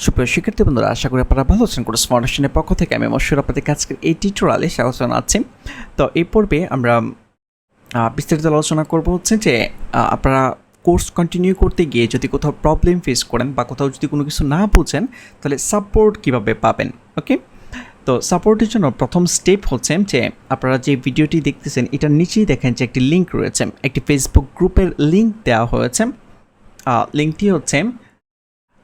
সুপ্রিয় শিক্ষার্থী বন্ধুরা, আশা করি আপনারা ভালো আছেন। কোর্স ফাউন্ডেশনের পক্ষ থেকে আমি মশহুর আপনাদের আজকের এই টিউটোরিয়ালে স্বাগত জানাচ্ছি। তো এই পর্বে আমরা বিস্তারিত আলোচনা করব হচ্ছে যে আপনারা কোর্স কন্টিনিউ করতে গিয়ে যদি কোথাও প্রবলেম ফেস করেন বা কোথাও যদি কোনো কিছু না বুঝেন তাহলে সাপোর্ট কিভাবে পাবেন। ওকে, তো সাপোর্টের জন্য প্রথম স্টেপ হচ্ছে যে আপনারা যে ভিডিওটি দেখতেছেন এটার নিচেই দেখেন যে একটি লিঙ্ক রয়েছে, একটি ফেসবুক গ্রুপের লিঙ্ক দেওয়া হয়েছে। লিঙ্কটি হচ্ছে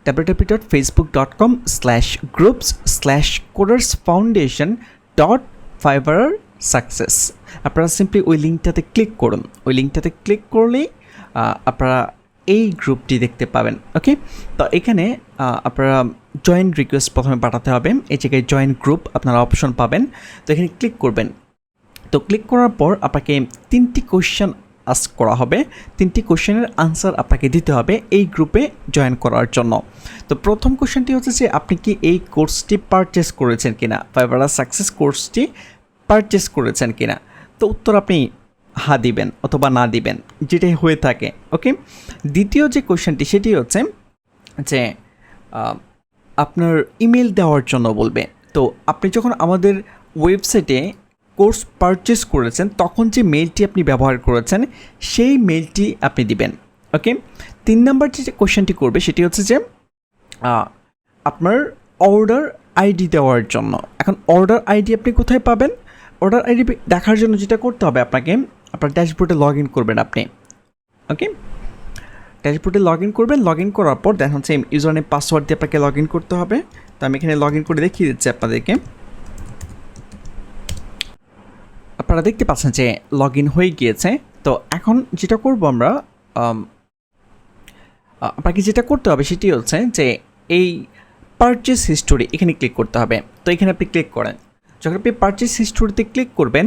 www.facebook.com/groups/codersfoundation.fiverr success। আপনারা সিম্পলি ওই লিঙ্কটাতে ক্লিক করুন। ওই লিঙ্কটাতে ক্লিক করলেই আপনারা এই গ্রুপটি দেখতে পাবেন। ওকে, তো এখানে আপনারা জয়েন রিকোয়েস্ট প্রথমে পাঠাতে হবে। এই জায়গায় জয়েন গ্রুপ আপনারা অপশন পাবেন, তো এখানে ক্লিক করবেন। তো ক্লিক করার পর আপনাকে 3টি কোয়েশ্চেন আস্ক করা হবে। 3টি কোয়েশ্চেনের আনসার আপনাকে দিতে হবে এই গ্রুপে জয়েন করার জন্য। তো প্রথম কোয়েশ্চেনটি হচ্ছে যে আপনি কি এই কোর্সটি পারচেস করেছেন কিনা, ফাইবার সাকসেস কোর্সটি পারচেস করেছেন কিনা। তো উত্তর আপনি হ্যাঁ দিবেন অথবা না দিবেন, যেটাই হয়ে থাকে। ওকে, দ্বিতীয় যে কোয়েশ্চেনটি সেটি হচ্ছে যে আপনার ইমেল দেওয়ার জন্য বলবে। তো আপনি যখন আমাদের ওয়েবসাইটে কোর্স পারচেস করেছেন তখন যে মেইলটি আপনি ব্যবহার করেছেন সেই মেইলটি আপনি দিবেন। ওকে, 3 নম্বর যে কোয়েশ্চেনটি করবে সেটি হচ্ছে যে আপনার অর্ডার আইডি দেওয়ার জন্য। এখন অর্ডার আইডি আপনি কোথায় পাবেন? অর্ডার আইডি দেখার জন্য যেটা করতে হবে আপনাকে, আপনার ড্যাশবোর্ডে লগ ইন করবেন আপনি। ওকে, ড্যাশবোর্ডে লগ ইন করবেন। লগ ইন করার পর দেখা হচ্ছে ইউজার নেম পাসওয়ার্ড দিয়ে আপনাকে লগ ইন করতে হবে। তো আমি এখানে লগ ইন করে দেখিয়ে দিচ্ছি আপনাদেরকে। আপনারা দেখতে পাচ্ছেন যে লগ ইন হয়ে গিয়েছে। তো এখন যেটা করব আমরা, আপনাকে যেটা করতে হবে সেটি হচ্ছে যে এই পারচেস হিস্টোরি এখানে ক্লিক করতে হবে। তো এখানে আপনি ক্লিক করেন। যখন আপনি পারচেস হিস্টোরিতে ক্লিক করবেন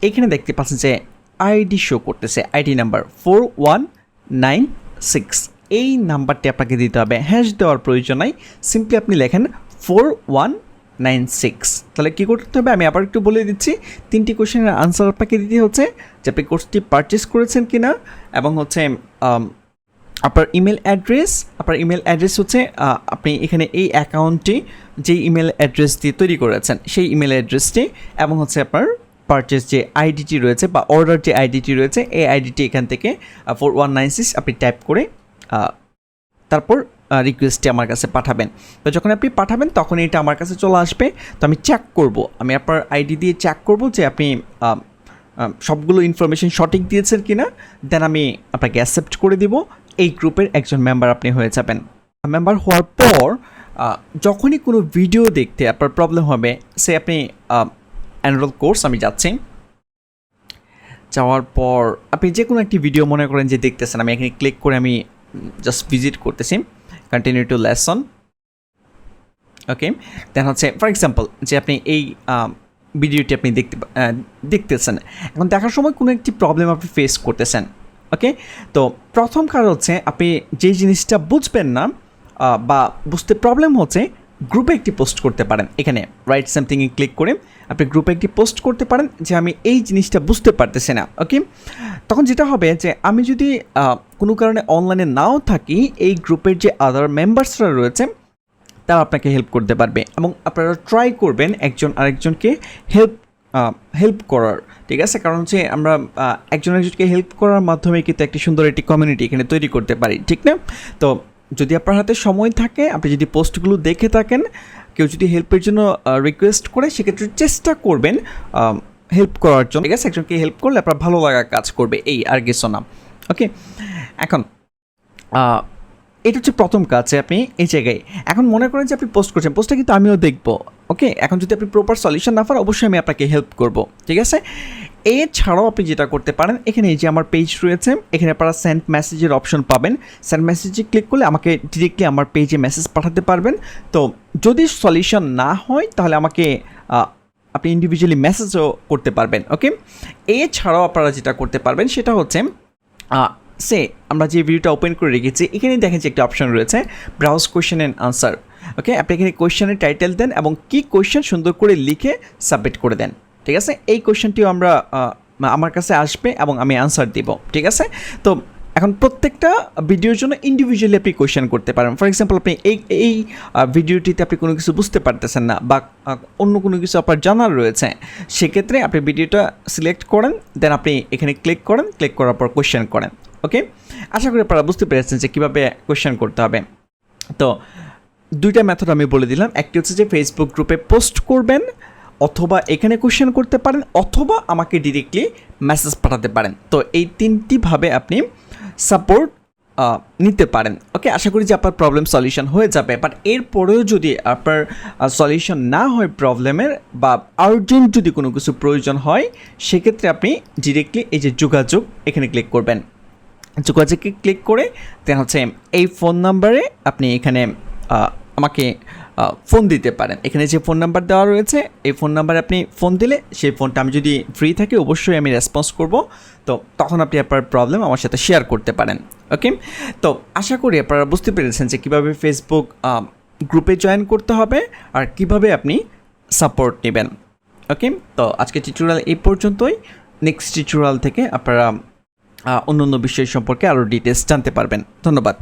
এখানে দেখতে পাচ্ছেন যে আইডি শো করতেছে, আইডি নাম্বার 4196। এই নাম্বারটি আপনাকে দিতে হবে, হ্যাশ দেওয়ার প্রয়োজন নাই, সিম্পলি আপনি লেখেন 4196। তাহলে কী করতে হবে আমি আবার একটু বলে দিচ্ছি। 3টি কোয়েশ্চেনের আনসার আপনাকে দিতে হচ্ছে যে আপনি কোর্সটি পারচেস করেছেন কিনা, এবং হচ্ছে আপনার ইমেল অ্যাড্রেস হচ্ছে আপনি এখানে এই অ্যাকাউন্টটি যে ইমেল অ্যাড্রেস দিয়ে তৈরি করেছেন সেই ইমেল অ্যাড্রেসটি, এবং হচ্ছে আপনার পারচেস যে আইডিটি রয়েছে বা অর্ডার যে আইডিটি রয়েছে এই আইডিটি এখান থেকে 4196 আপনি টাইপ করে তারপর রিকোয়েস্টটি আমার কাছে পাঠাবেন। তো যখন আপনি পাঠাবেন তখন এটা আমার কাছে চলে আসবে। তো আমি চেক করব, আমি আপনার আইডি দিয়ে চেক করব যে আপনি সবগুলো ইনফরমেশন সঠিক দিয়েছেন কিনা। দেন আমি আপনাকে অ্যাকসেপ্ট করে দিব, এই গ্রুপের একজন মেম্বার আপনি হয়ে যাবেন। মেম্বার হওয়ার পর যখনই কোনো ভিডিও দেখতে আপনার প্রবলেম হবে, সে আপনি এনরোল কোর্স আমি যাচ্ছি, যাওয়ার পর আপনি যে কোনো একটি ভিডিও মনে করেন যে দেখতেছেন, আমি এখানে ক্লিক করে আমি জাস্ট ভিজিট করতেছি, কন্টিনিউ টু লেসন। ওকে, দেন হচ্ছে ফর এক্সাম্পল যে আপনি এই ভিডিওটি আপনি দেখতেছেন, এখন দেখার সময় কোনো একটি প্রবলেম আপনি ফেস করতেছেন। ওকে, তো প্রথম কারণ হচ্ছে আপনি যে জিনিসটা বুঝবেন না বা বুঝতে প্রবলেম হচ্ছে, গ্রুপে একটি পোস্ট করতে পারেন। এখানে রাইট সামথিংয়ে ক্লিক করে আপনি গ্রুপে একটি পোস্ট করতে পারেন যে আমি এই জিনিসটা বুঝতে পারতেছি না। ওকে, তখন যেটা হবে যে আমি যদি কোনো কারণে অনলাইনে নাও থাকি, এই গ্রুপের যে আদার মেম্বার্সরা রয়েছে তারা আপনাকে হেল্প করতে পারবে, এবং আপনারা ট্রাই করবেন একজন আরেকজনকে হেল্প করার। ঠিক আছে, কারণ হচ্ছে আমরা একজন আরেকজনকে হেল্প করার মাধ্যমে কিন্তু একটি সুন্দর একটি কমিউনিটি এখানে তৈরি করতে পারি, ঠিক না? তো যদি আপনার হাতে সময় থাকে, আপনি যদি পোস্টগুলো দেখে থাকেন, কেউ যদি হেল্পের জন্য রিকোয়েস্ট করে, সেক্ষেত্রে চেষ্টা করবেন হেল্প করার জন্য। ঠিক আছে, একজনকে হেল্প করলে আপনার ভালো লাগা কাজ করবে, এই আর কিছু না। ওকে, এখন এটা হচ্ছে প্রথম কাজ যে আপনি এই জায়গায় এখন মনে করেন যে আপনি পোস্ট করছেন, পোস্টটা কিন্তু আমিও দেখবো। ওকে, এখন যদি আপনি প্রপার সলিউশন না পান অবশ্যই আমি আপনাকে হেল্প করব। ঠিক আছে, এছাড়াও আপনি যেটা করতে পারেন, এখানে এই যে আমার পেজ রয়েছে, এখানে আপনারা সেন্ড মেসেজের অপশন পাবেন। সেন্ড মেসেজে ক্লিক করলে আমাকে ডিরেক্টলি আমার পেজে মেসেজ পাঠাতে পারবেন। তো যদি সলিউশন না হয় তাহলে আমাকে আপনি ইন্ডিভিজুয়ালি মেসেজও করতে পারবেন। ওকে, এছাড়াও আপনারা যেটা করতে পারবেন সেটা হচ্ছে আমরা যে ভিডিওটা ওপেন করে রেখেছি এখানে দেখেন যে একটা অপশন রয়েছে ব্রাউজ কোয়েশ্চেন অ্যান্ড আনসার। ওকে, আপনি এখানে কোয়েশ্চেনের টাইটেল দেন এবং কি কোয়েশ্চেন সুন্দর করে লিখে সাবমিট করে দেন। ঠিক আছে, এই কোয়েশ্চেনটিও আমার কাছে আসবে এবং আমি আনসার দিব। ঠিক আছে, তো এখন প্রত্যেকটা ভিডিওর জন্য ইন্ডিভিজুয়ালি আপনি কোয়েশ্চেন করতে পারেন। ফর এক্সাম্পল আপনি এই ভিডিওটিতে আপনি কোনো কিছু বুঝতে পারতেছেন না বা অন্য কোনো কিছু আপনার জানার রয়েছে, সেক্ষেত্রে আপনি ভিডিওটা সিলেক্ট করেন, দেন আপনি এখানে ক্লিক করেন, ক্লিক করার পর কোয়েশ্চেন করেন। ওকে, আশা করি আপনারা বুঝতে পেরেছেন যে কীভাবে কোয়েশ্চেন করতে হবে। তো দুইটা মেথড আমি বলে দিলাম, একটি হচ্ছে যে ফেসবুক গ্রুপে পোস্ট করবেন, অথবা এখানে কোয়েশ্চেন করতে পারেন, অথবা আমাকে ডিরেক্টলি মেসেজ পাঠাতে পারেন। তো এই তিনটিভাবে আপনি সাপোর্ট নিতে পারেন। ওকে, আশা করি যে আপনার প্রবলেম সলিউশন হয়ে যাবে। বাট এরপরেও যদি আপনার সলিউশন না হয় প্রবলেমের, বা আর্জেন্ট যদি কোনো কিছু প্রয়োজন হয়, সেক্ষেত্রে আপনি ডিরেক্টলি এই যে যোগাযোগ এখানে ক্লিক করবেন। যোগাযোগে ক্লিক করে দেন হচ্ছে এই ফোন নাম্বারে আপনি এখানে আমাকে ফোন দিতে পারেন। এখানে যে ফোন নাম্বার দেওয়া রয়েছে, এই ফোন নাম্বারে আপনি ফোন দিলে সেই ফোনটা আমি যদি ফ্রি থাকি অবশ্যই আমি রেসপন্স করব। তো তখন আপনি আপনার প্রবলেম আমার সাথে শেয়ার করতে পারেন। ওকে, তো আশা করি আপনারা বুঝতে পেরেছেন যে কীভাবে ফেসবুক গ্রুপে জয়েন করতে হবে আর কিভাবে আপনি সাপোর্ট নেবেন। ওকে, তো আজকে টিউটোরিয়াল এই পর্যন্তই। নেক্সট টিউটোরিয়াল থেকে আপনারা অন্য বিষয় সম্পর্কে আরও ডিটেলস জানতে পারবেন। ধন্যবাদ।